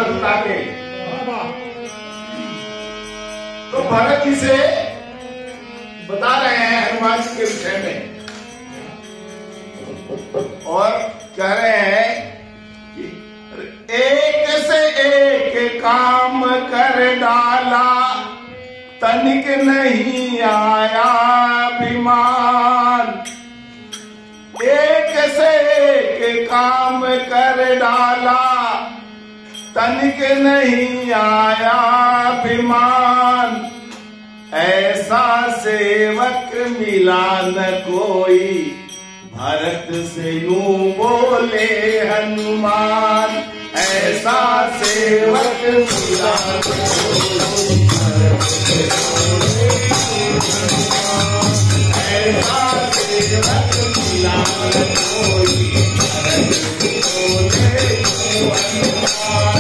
लुटा के। तो भरत जी से बता रहे हैं हनुमान जी के विषय में और कह रहे हैं कि एक से एक काम कर डाला, तनिक नहीं आया अभिमान। एक से एक काम कर डाला, तनिक नहीं आया अभिमान। ऐसा सेवक मिला न कोई, भरत से यूं बोले हनुमान। ऐसा सेवक मिला न कोई, ऐसा सेवक मिला न कोई, भरत से बोले हनुमान।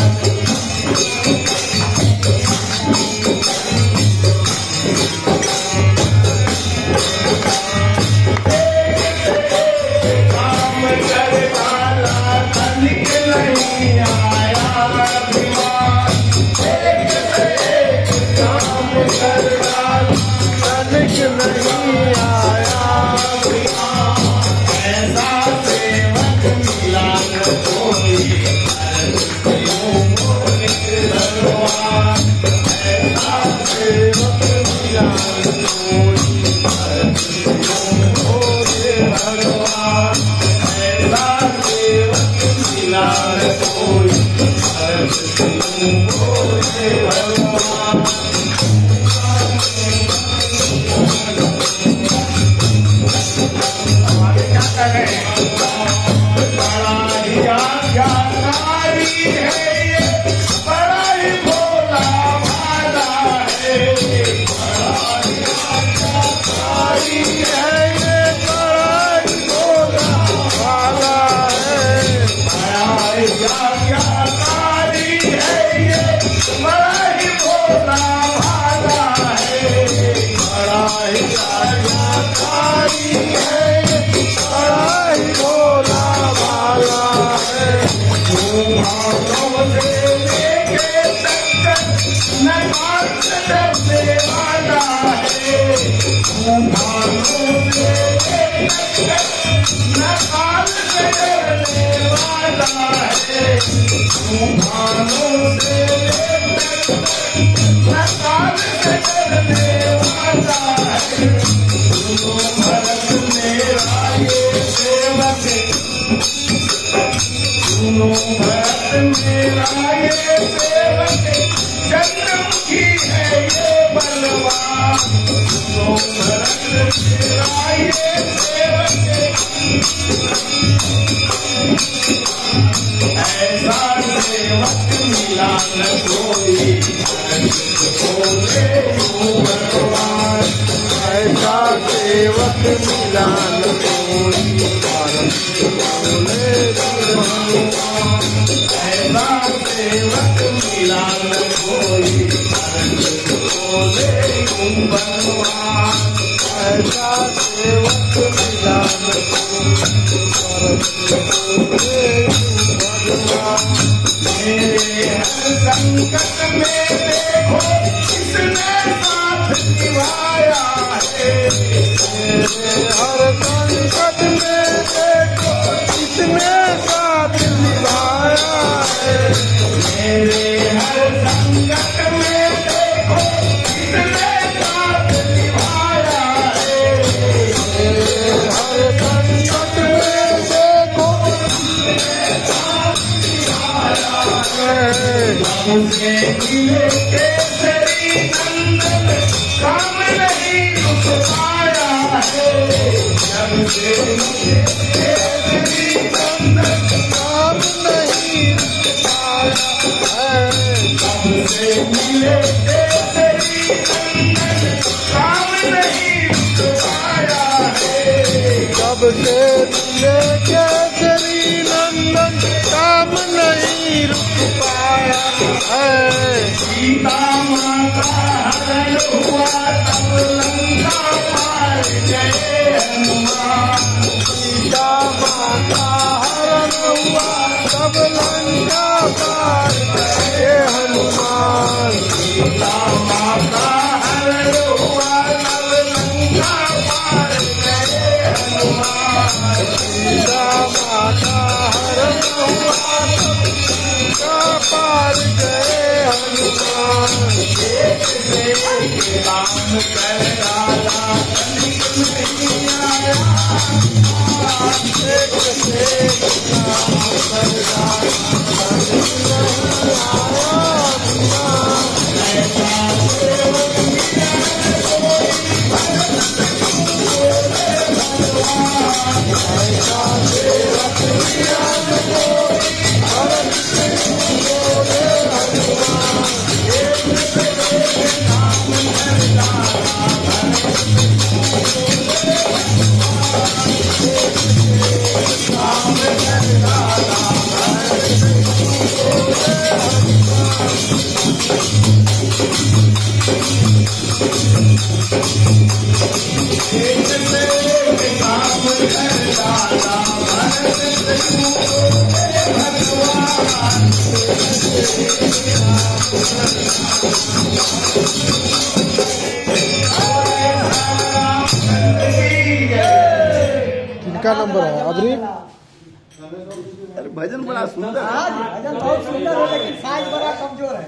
सीता माता हरण हुआ तब लंका पार गए हनुमान। सीता माता हरण हुआ तब लंका पार गए काम कर डाला कलिक में आया काम कर किनका नंबर है अदरी? अरे भजन बड़ा सुंदर है। भजन बहुत सुंदर है लेकिन साइज बड़ा कमजोर है।